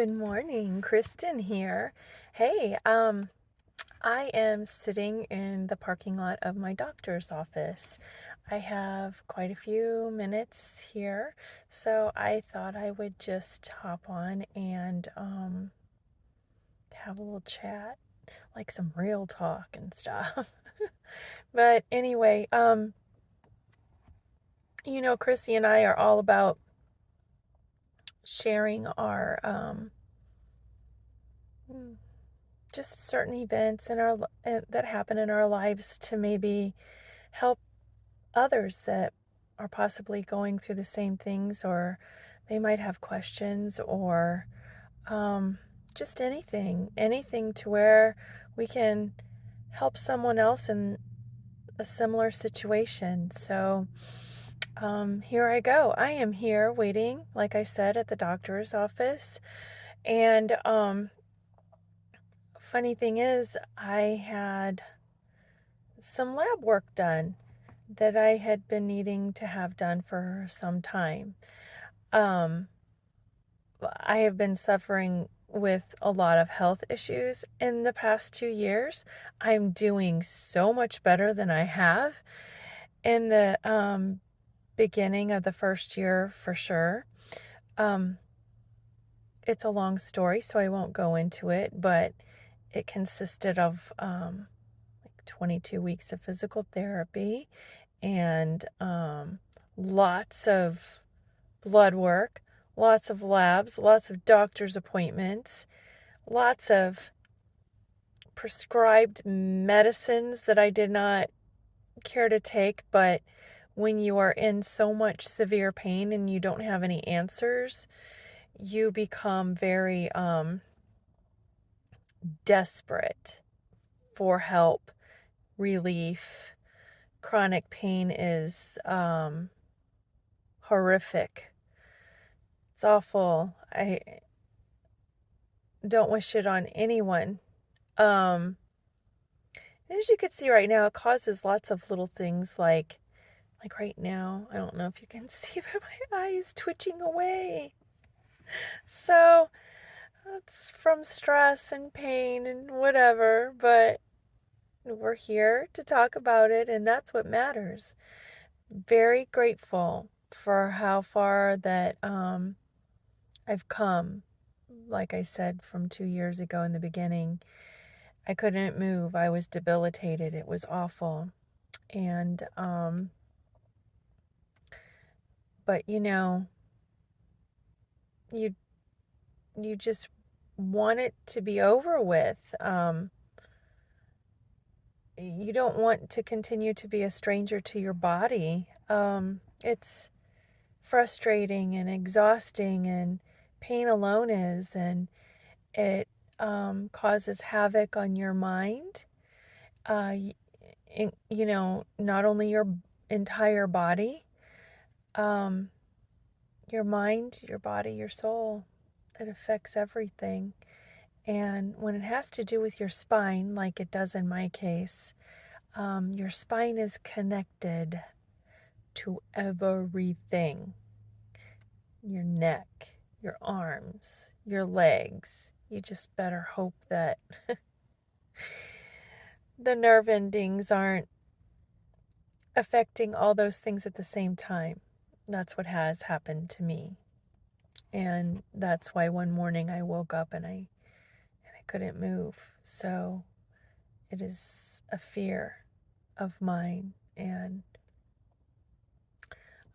Good morning, Kristen here. Hey, I am sitting in the parking lot of my doctor's office. I have quite a few minutes here, so I thought I would just hop on and have a little chat, like some real talk and stuff. But anyway, Chrissy and I are all about sharing our just certain events that happen in our lives to maybe help others that are possibly going through the same things, or they might have questions, or just anything to where we can help someone else in a similar situation. So here I go. I am here waiting, like I said, at the doctor's office. And funny thing is, I had some lab work done that I had been needing to have done for some time. I have been suffering with a lot of health issues in the past 2 years. I'm doing so much better than I have in the beginning of the first year, for sure. It's a long story, so I won't go into it, but it consisted of 22 weeks of physical therapy and lots of blood work, lots of labs, lots of doctor's appointments, lots of prescribed medicines that I did not care to take. But when you are in so much severe pain and you don't have any answers, you become very desperate for help, relief. Chronic pain is horrific. It's awful. I don't wish it on anyone. As you can see right now, it causes lots of little things like right now, I don't know if you can see, but my eye is twitching away. So it's from stress and pain and whatever, but we're here to talk about it, and that's what matters. Very grateful for how far that I've come. Like I said, from 2 years ago in the beginning, I couldn't move. I was debilitated. It was awful. And, but you you just want it to be over with. You don't want to continue to be a stranger to your body. It's frustrating and exhausting, and pain alone is, and it causes havoc on your mind. Not only your entire body, um, your mind, your body, your soul. It affects everything. And when it has to do with your spine, like it does in my case, your spine is connected to everything. Your neck, your arms, your legs. You just better hope that the nerve endings aren't affecting all those things at the same time. That's what has happened to me. And that's why one morning I woke up and I couldn't move. So it is a fear of mine, and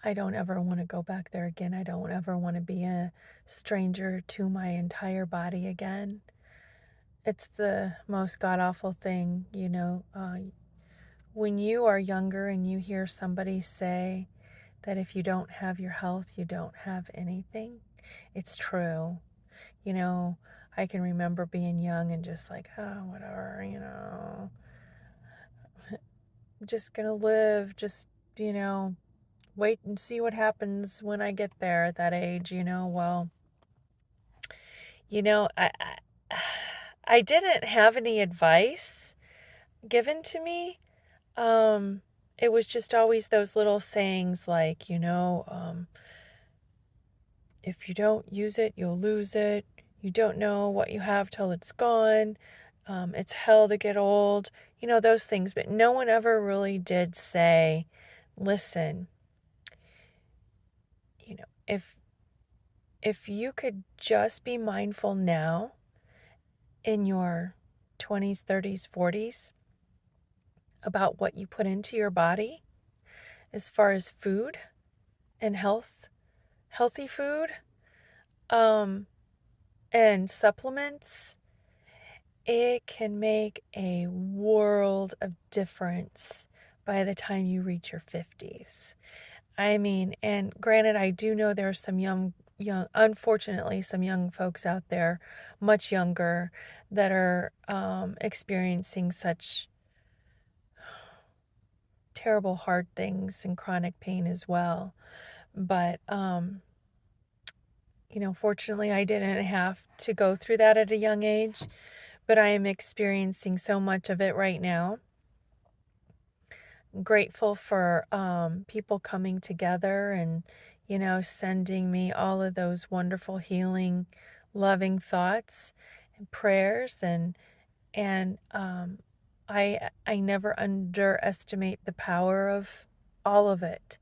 I don't ever want to go back there again. I don't ever want to be a stranger to my entire body again. It's the most god-awful thing, when you are younger and you hear somebody say that if you don't have your health, you don't have anything. It's true. I can remember being young and just like, oh, whatever, I'm just gonna live, just, wait and see what happens when I get there at that age, well, I didn't have any advice given to me. It was just always those little sayings like, if you don't use it, you'll lose it. You don't know what you have till it's gone. It's hell to get old. Those things. But no one ever really did say, listen, if you could just be mindful now in your 20s, 30s, 40s about what you put into your body as far as food and healthy food, and supplements, it can make a world of difference by the time you reach your 50s. I mean, and granted, I do know there's some unfortunately, some young folks out there, much younger, that are experiencing such terrible hard things and chronic pain as well. But, fortunately, I didn't have to go through that at a young age, but I am experiencing so much of it right now. Grateful for people coming together and, sending me all of those wonderful healing, loving thoughts and prayers, and I never underestimate the power of all of it,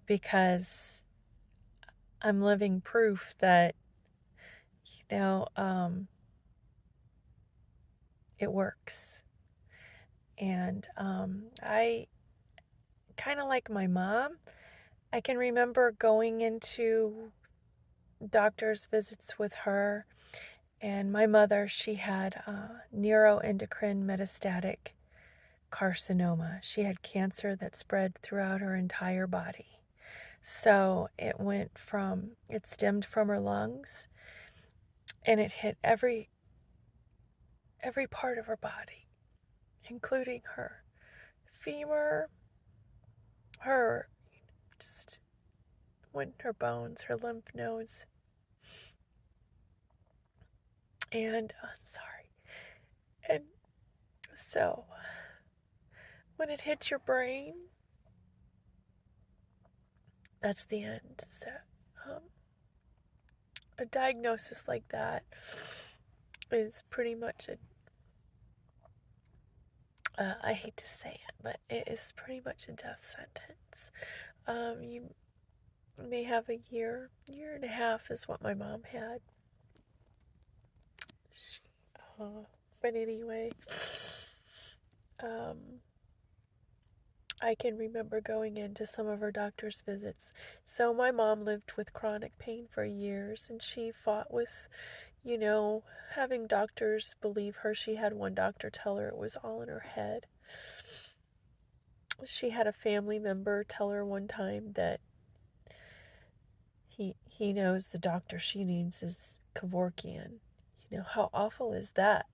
because I'm living proof that it works. And I kind of like my mom. I can remember going into doctor's visits with her, and my mother, she had neuroendocrine metastatic carcinoma. She had cancer that spread throughout her entire body. So it stemmed from her lungs, and it hit every part of her body, including her femur, her just her bones, her lymph nodes. And sorry. And so when it hits your brain, that's the end. So a diagnosis like that is pretty much I hate to say it, but it is pretty much a death sentence. You may have a year and a half is what my mom had. But anyway, I can remember going into some of her doctor's visits. So my mom lived with chronic pain for years, and she fought with, having doctors believe her. She had one doctor tell her it was all in her head. She had a family member tell her one time that he knows the doctor she needs is Kevorkian. How awful is that?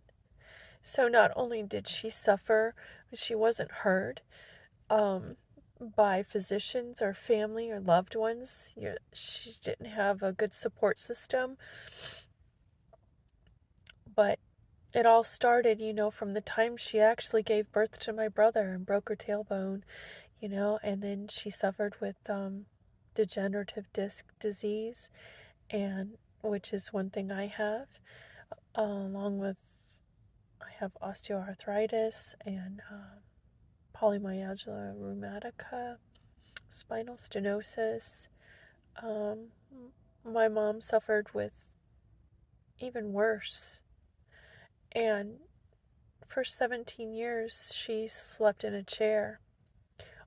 So not only did she suffer, she wasn't heard by physicians or family or loved ones. She didn't have a good support system. But it all started, from the time she actually gave birth to my brother and broke her tailbone, and then she suffered with degenerative disc disease, and which is one thing I have, along with I have osteoarthritis and polymyalgia rheumatica, spinal stenosis. My mom suffered with even worse, and for 17 years she slept in a chair.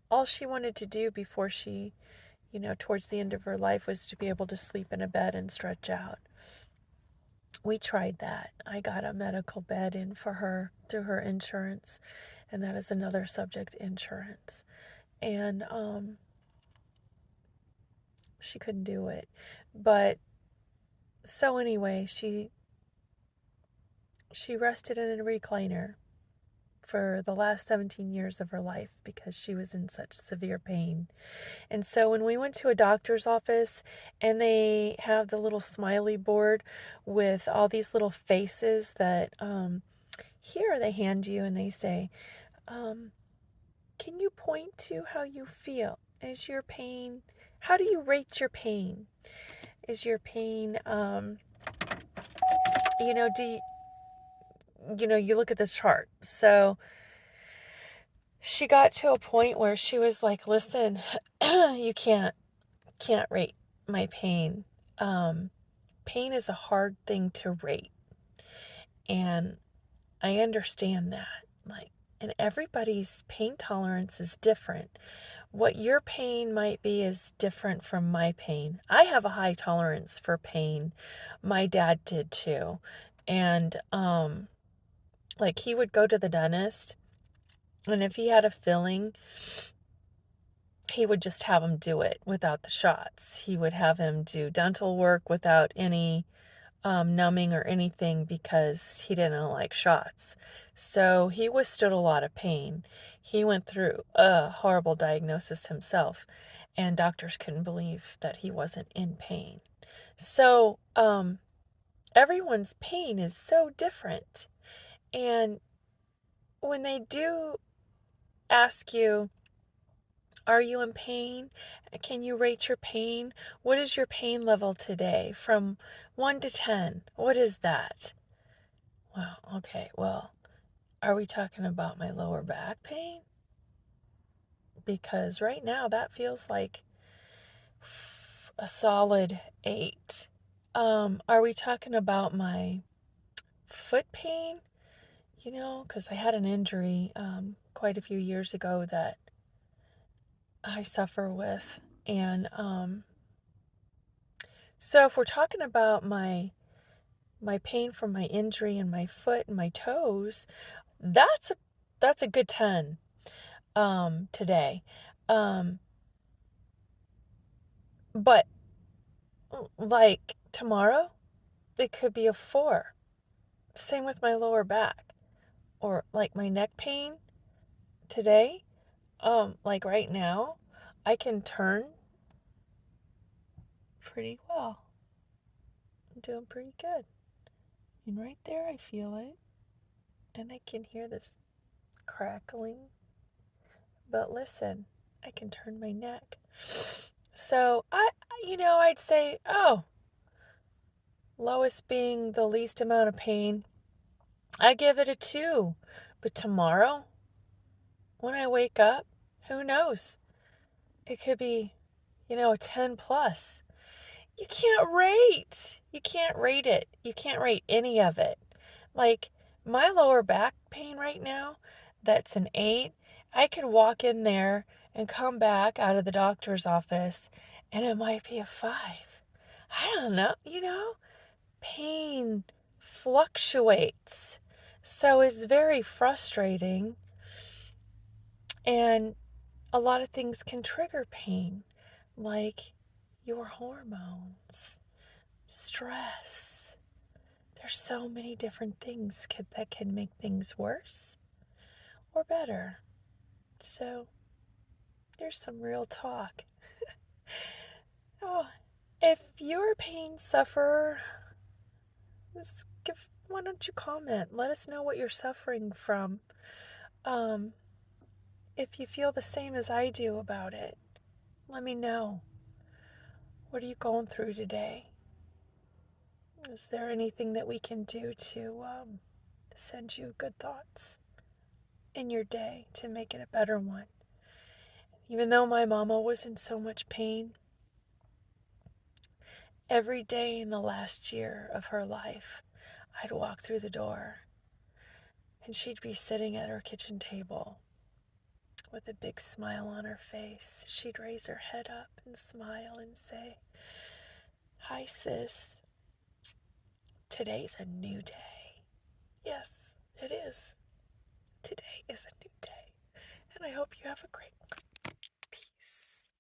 All she wanted to do before she, towards the end of her life, was to be able to sleep in a bed and stretch out. We tried that. I got a medical bed in for her through her insurance, and that is another subject, insurance. And she couldn't do it. But so anyway, she rested in a recliner for the last 17 years of her life because she was in such severe pain. And so when we went to a doctor's office and they have the little smiley board with all these little faces that here they hand you and they say, can you point to how you feel? Is your pain, how do you rate your pain? Is your pain you know, you look at the chart. So she got to a point where she was like, listen, you can't rate my pain. Pain is a hard thing to rate. And I understand that. Like, and everybody's pain tolerance is different. What your pain might be is different from my pain. I have a high tolerance for pain. My dad did too. And like he would go to the dentist, and if he had a filling, he would just have him do it without the shots. He would have him do dental work without any numbing or anything because he didn't like shots. So he withstood a lot of pain. He went through a horrible diagnosis himself, and doctors couldn't believe that he wasn't in pain. So everyone's pain is so different. And when they do ask you, are you in pain? Can you rate your pain? What is your pain level today? From 1 to 10, what is that? Well, okay, well, are we talking about my lower back pain? Because right now that feels like a solid 8. Are we talking about my foot pain? Because I had an injury quite a few years ago that I suffer with. And so if we're talking about my pain from my injury in my foot and my toes, that's a good 10 today. But like tomorrow, it could be a 4. Same with my lower back or like my neck pain today. Like right now, I can turn pretty well. I'm doing pretty good. And right there, I feel it. And I can hear this crackling. But listen, I can turn my neck. So I'd say, oh, lowest being the least amount of pain, I give it a 2. But tomorrow, when I wake up, who knows? It could be, a 10 plus. You can't rate. You can't rate it. You can't rate any of it. Like my lower back pain right now, that's an 8. I could walk in there and come back out of the doctor's office and it might be a 5. I don't know. Pain fluctuates. So it's very frustrating. And a lot of things can trigger pain, like your hormones, stress. There's so many different things that can make things worse or better. So there's some real talk. Oh, if you're a pain sufferer, why don't you comment? Let us know what you're suffering from. If you feel the same as I do about it, let me know. What are you going through today? Is there anything that we can do to send you good thoughts in your day to make it a better one? Even though my mama was in so much pain, every day in the last year of her life, I'd walk through the door and she'd be sitting at her kitchen table with a big smile on her face. She'd raise her head up and smile and say, "Hi, sis. Today's a new day." Yes, it is. Today is a new day. And I hope you have a great one. Peace.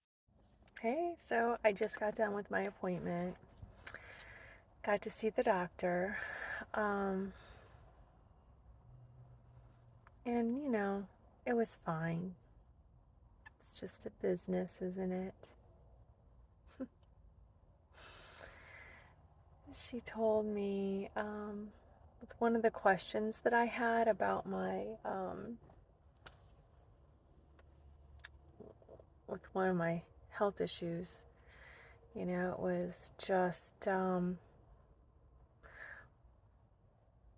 Hey, so I just got done with my appointment. Got to see the doctor. And it was fine. It's just a business, isn't it? She told me with one of the questions that I had about with one of my health issues, it was just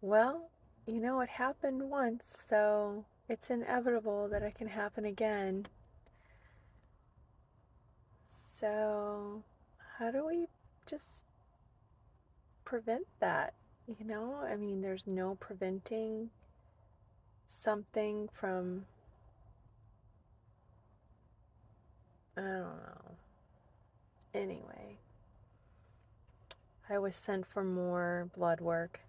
well, it happened once, so it's inevitable that it can happen again. So, how do we just prevent that? I mean, there's no preventing something from, I don't know. Anyway, I was sent for more blood work,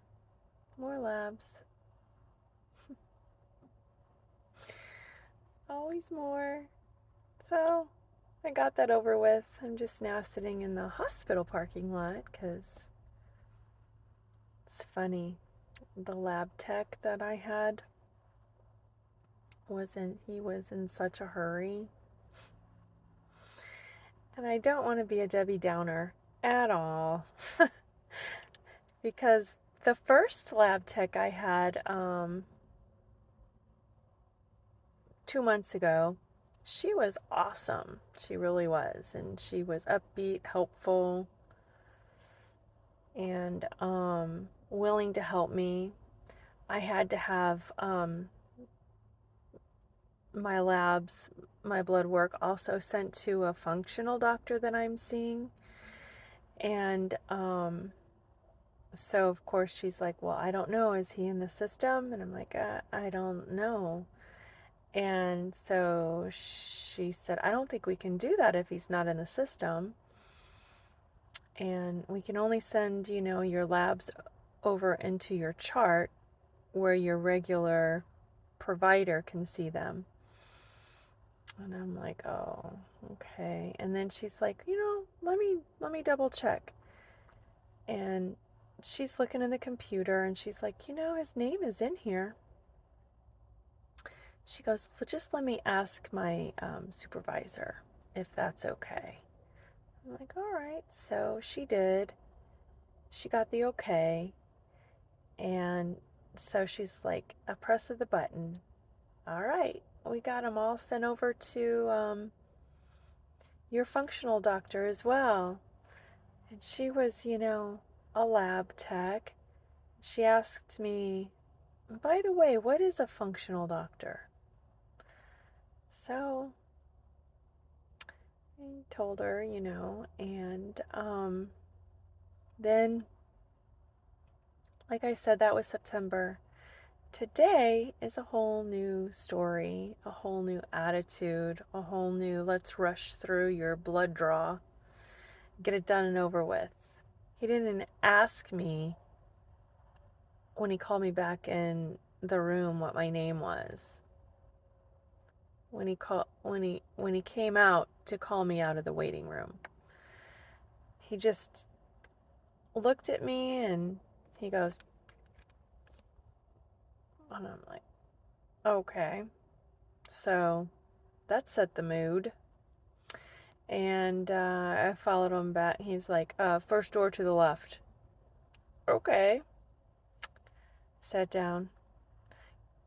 more labs, always more. So, I got that over with. I'm just now sitting in the hospital parking lot because it's funny. The lab tech that I had he was in such a hurry. And I don't want to be a Debbie Downer at all. Because the first lab tech I had 2 months ago, she was awesome. She really was. And she was upbeat, helpful, and willing to help me. I had to have my labs, my blood work also sent to a functional doctor that I'm seeing. And so, of course, she's like, well, I don't know. Is he in the system? And I'm like, I don't know. And so she said, I don't think we can do that if he's not in the system. And we can only send, your labs over into your chart where your regular provider can see them. And I'm like, oh, okay. And then she's like, let me double check. And she's looking in the computer and she's like, his name is in here. She goes, just let me ask my supervisor if that's okay. I'm like, all right. So she did. She got the okay. And so she's like, a press of the button. All right. We got them all sent over to your functional doctor as well. And she was, a lab tech. She asked me, by the way, what is a functional doctor? So I told her, and then, like I said, that was September. Today is a whole new story, a whole new attitude, a whole new let's rush through your blood draw, get it done and over with. He didn't ask me when he called me back in the room what my name was. When he came out to call me out of the waiting room. He just looked at me and he goes, and I'm like, okay. So that set the mood. And I followed him back. He's like, first door to the left. Okay. Sat down.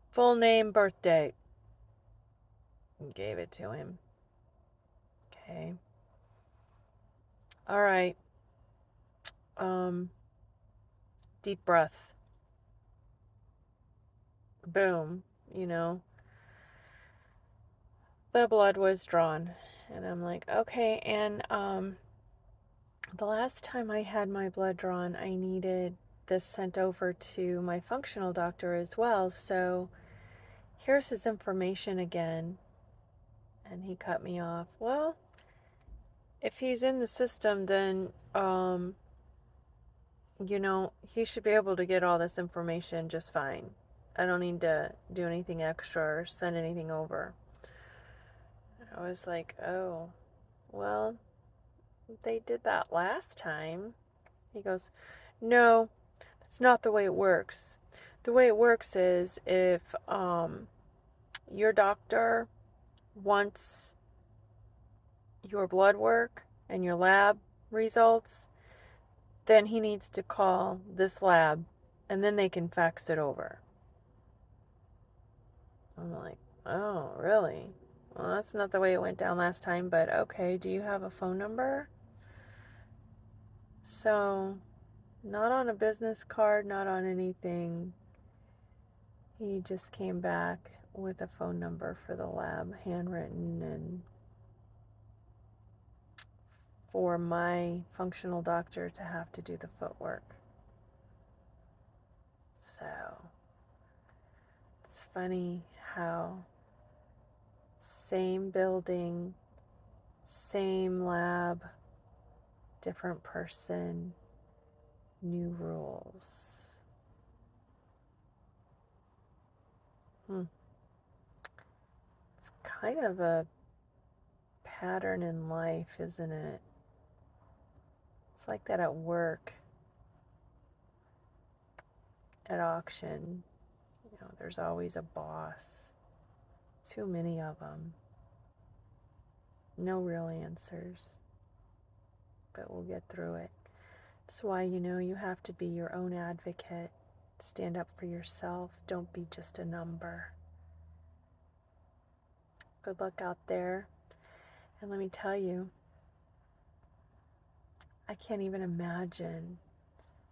Full name, birth date. Gave it to him. Okay. All right. Deep breath. Boom. The blood was drawn. And I'm like, okay. And the last time I had my blood drawn, I needed this sent over to my functional doctor as well. So here's his information again. And he cut me off. Well, if he's in the system, then, he should be able to get all this information just fine. I don't need to do anything extra or send anything over. I was like, oh, well, they did that last time. He goes, no, that's not the way it works. The way it works is if your doctor wants your blood work and your lab results, then he needs to call this lab and then they can fax it over. I'm like, oh, really? Well, that's not the way it went down last time, but okay, do you have a phone number? So Not on a business card, not on anything. He just came back with a phone number for the lab, handwritten, and for my functional doctor to have to do the footwork. So it's funny how same building, same lab, different person, new rules. It's kind of a pattern in life, isn't it? It's like that at work, at auction. You know, there's always a boss. Too many of them. No real answers. But we'll get through it. That's why, you have to be your own advocate. Stand up for yourself. Don't be just a number. Good luck out there. And let me tell you, I can't even imagine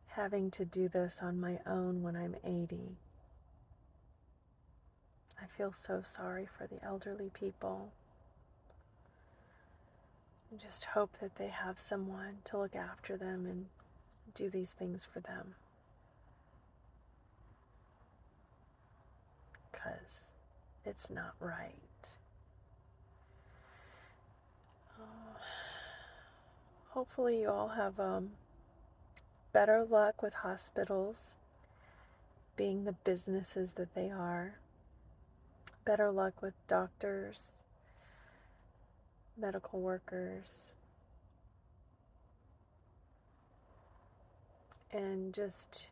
having to do this on my own when I'm 80. I feel so sorry for the elderly people. I just hope that they have someone to look after them and do these things for them. Because it's not right. Hopefully you all have better luck with hospitals being the businesses that they are. Better luck with doctors, medical workers, and just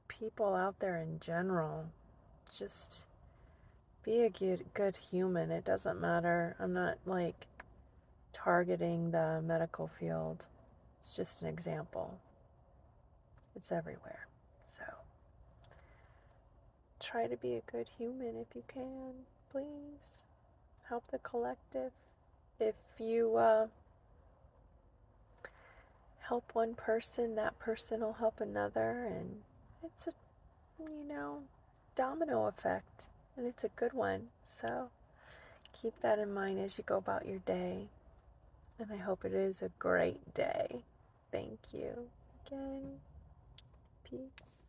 people out there in general. Just be a good human. It doesn't matter. I'm not targeting the medical field. It's just an example. It's everywhere. So try to be a good human if you can, please. Help the collective. If you help one person, that person will help another, and it's a, domino effect, and it's a good one. So keep that in mind as you go about your day, and I hope it is a great day. Thank you again. Peace.